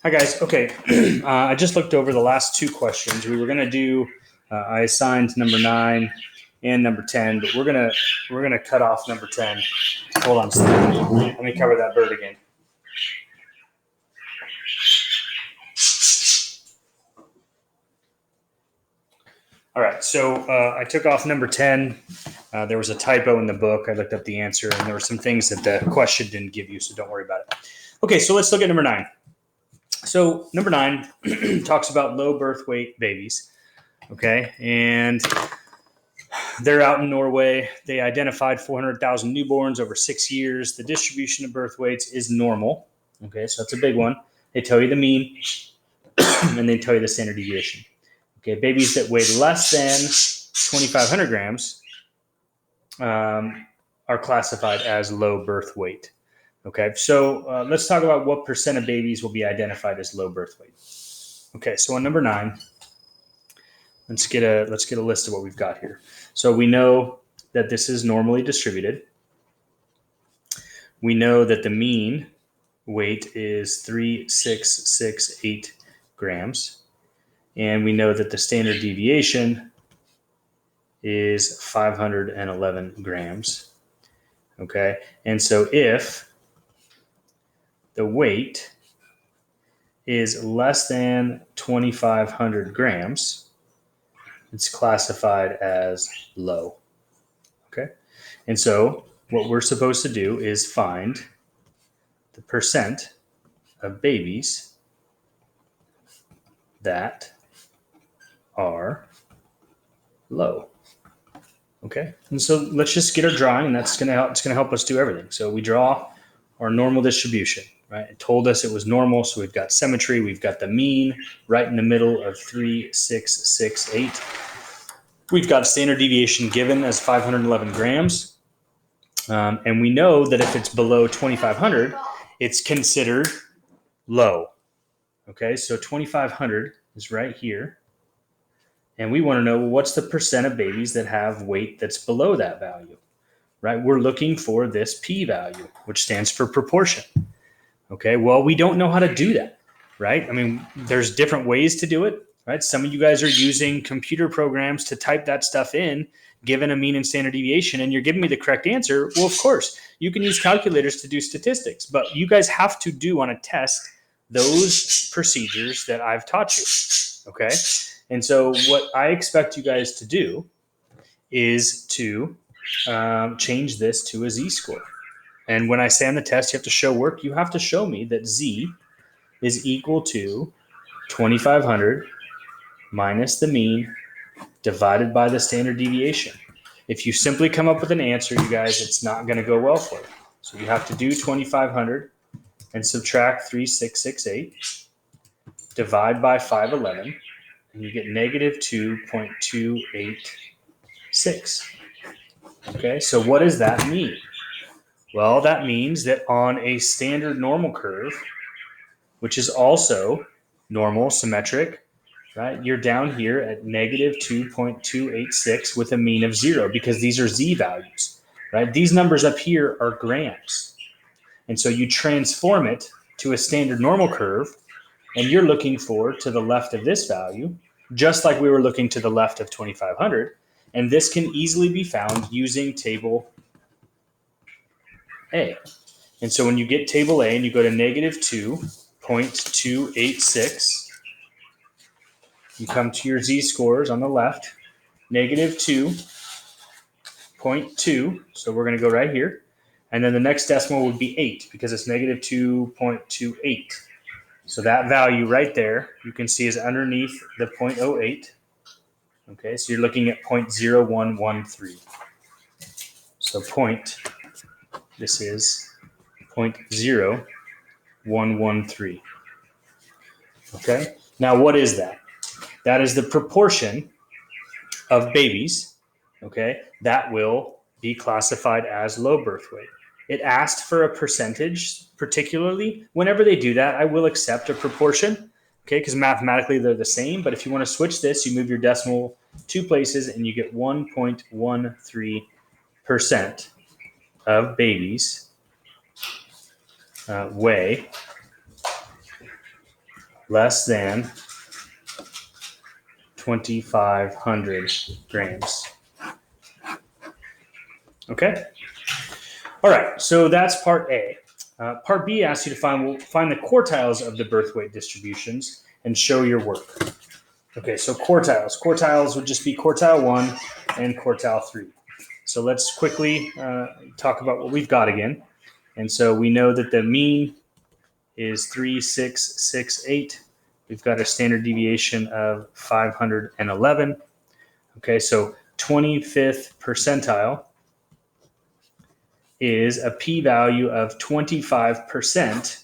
Hi guys. Okay, I just looked over the last two questions. We were gonna do. I assigned number 9 and number 10, but we're gonna cut off number 10. Hold on a second. Let me cover that bird again. All right, so I took off number 10. There was a typo in the book. I looked up the answer, and there were some things that the question didn't give you, so don't worry about it. Okay, so let's look at number 9. So number 9 talks about low birth weight babies. Okay, and they're out in Norway. They identified 400,000 newborns over 6 years. The distribution of birth weights is normal. Okay, so that's a big one. They tell you the mean, and they tell you the standard deviation. Okay, babies that weigh less than 2,500 grams are classified as low birth weight. Okay, so let's talk about what percent of babies will be identified as low birth weight. Okay, so on number 9, let's get a list of what we've got here. So we know that this is normally distributed. We know that the mean weight is 3,668 grams. And we know that the standard deviation is 511 grams. Okay, and so if the weight is less than 2,500 grams, it's classified as low. Okay, and so what we're supposed to do is find the percent of babies that are low. Okay, and so let's just get our drawing, and that's gonna help us do everything. So we draw our normal distribution, right? It told us it was normal, so we've got symmetry. We've got the mean right in the middle of 3,668. We've got standard deviation given as 511 grams, and we know that if it's below 2,500, it's considered low. Okay, so 2,500 is right here. And we want to know, well, what's the percent of babies that have weight that's below that value, right? We're looking for this p-value, which stands for proportion. Okay, well, we don't know how to do that, right? I mean, there's different ways to do it, right? Some of you guys are using computer programs to type that stuff in, given a mean and standard deviation, and you're giving me the correct answer. Well, of course, you can use calculators to do statistics, but you guys have to do on a test those procedures that I've taught you, okay? And so what I expect you guys to do is to change this to a z-score. And when I say on the test you have to show work, you have to show me that z is equal to 2,500 minus the mean divided by the standard deviation. If you simply come up with an answer, you guys, it's not going to go well for you. So you have to do 2,500 and subtract 3,668, divide by 511, and you get negative 2.286. Okay, so what does that mean? Well, that means that on a standard normal curve, which is also normal, symmetric, right? You're down here at negative 2.286 with a mean of 0 because these are z values, right? These numbers up here are grams. And so you transform it to a standard normal curve, and you're looking for to the left of this value, just like we were looking to the left of 2,500. And this can easily be found using table A. And so when you get table A and you go to negative 2.286, you come to your z-scores on the left, negative 2.2. So we're going to go right here. And then the next decimal would be 8 because it's negative 2.28. So that value right there, you can see is underneath the 0.08. Okay, so you're looking at 0.0113. So this is 0.0113. Okay, now what is that? That is the proportion of babies, okay, that will be classified as low birth weight. It asked for a percentage, particularly. Whenever they do that, I will accept a proportion, okay, because mathematically they're the same. But if you want to switch this, you move your decimal 2 places and you get 1.13% of babies weigh less than 2,500 grams. Okay. All right. So that's part A. Part B asks you to find the quartiles of the birth weight distributions and show your work. Okay. So quartiles. Quartiles would just be quartile 1 and quartile 3. So let's quickly talk about what we've got again. And so we know that the mean is 3,668. We've got a standard deviation of 511. Okay, so 25th percentile is a p-value of 25%,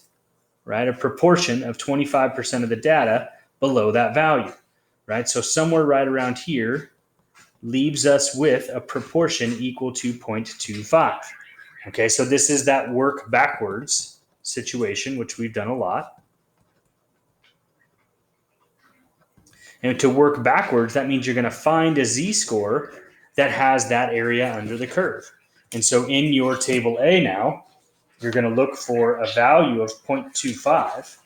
right? A proportion of 25% of the data below that value, right? So somewhere right around here leaves us with a proportion equal to 0.25. Okay, so this is that work backwards situation, which we've done a lot. And to work backwards, that means you're going to find a z-score that has that area under the curve. And so in your table A now, you're going to look for a value of 0.25.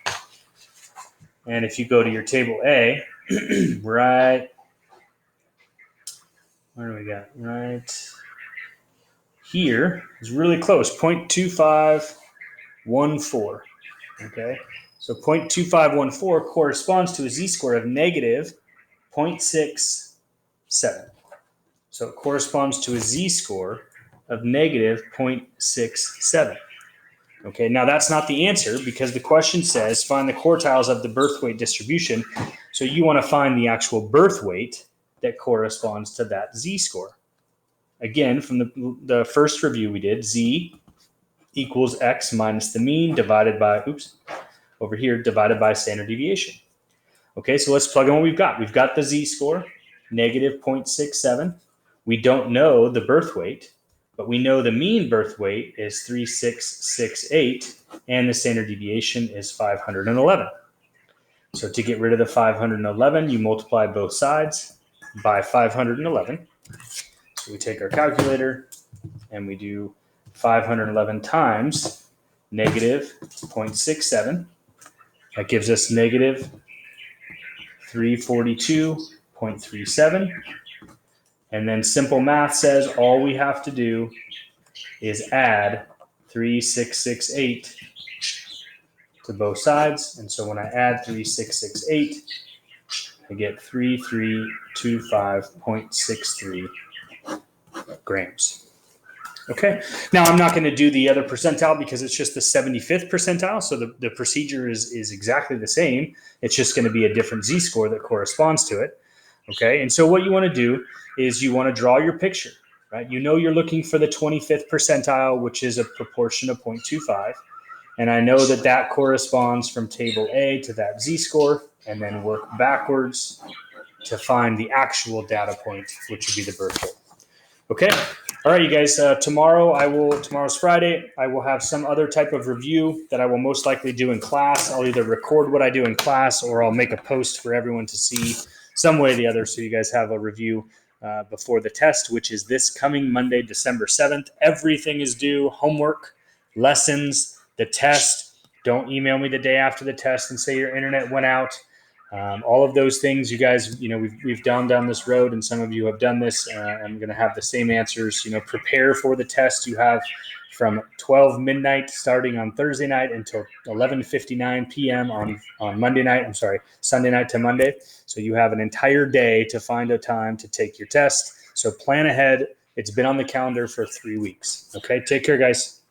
And if you go to your table A, right, where do we got? Right here is really close, 0.2514. Okay, so 0.2514 corresponds to a z-score of negative 0.67. So it corresponds to a z-score of negative 0.67. Okay, now that's not the answer because the question says find the quartiles of the birth weight distribution. So you want to find the actual birth weight that corresponds to that z-score. Again, from the first review we did, z equals x minus the mean divided by, divided by standard deviation. Okay, so let's plug in what we've got. We've got the z-score, negative 0.67. We don't know the birth weight, but we know the mean birth weight is 3,668, and the standard deviation is 511. So to get rid of the 511, you multiply both sides by 511. So we take our calculator and we do 511 times negative 0.67. That gives us negative 342.37. And then simple math says all we have to do is add 3,668 to both sides. And so when I add 3,668, I get 3,325.63 grams. Okay, now I'm not going to do the other percentile because it's just the 75th percentile. So the procedure is exactly the same. It's just going to be a different z-score that corresponds to it. Okay, and so what you want to do is you want to draw your picture, right? You know you're looking for the 25th percentile, which is a proportion of 0.25. And I know that that corresponds from table A to that z-score, and then work backwards to find the actual data point, which would be the birth weight. Okay. All right, you guys, tomorrow's Friday. I will have some other type of review that I will most likely do in class. I'll either record what I do in class or I'll make a post for everyone to see some way or the other. So you guys have a review before the test, which is this coming Monday, December 7th. Everything is due: homework, lessons, the test. Don't email me the day after the test and say your internet went out. All of those things, you guys, we've gone down this road, and some of you have done this. I'm going to have the same answers. Prepare for the test. You have from 12 midnight starting on Thursday night until 11:59 p.m. on Monday night. Sunday night to Monday. So you have an entire day to find a time to take your test. So plan ahead. It's been on the calendar for 3 weeks. Okay, take care, guys.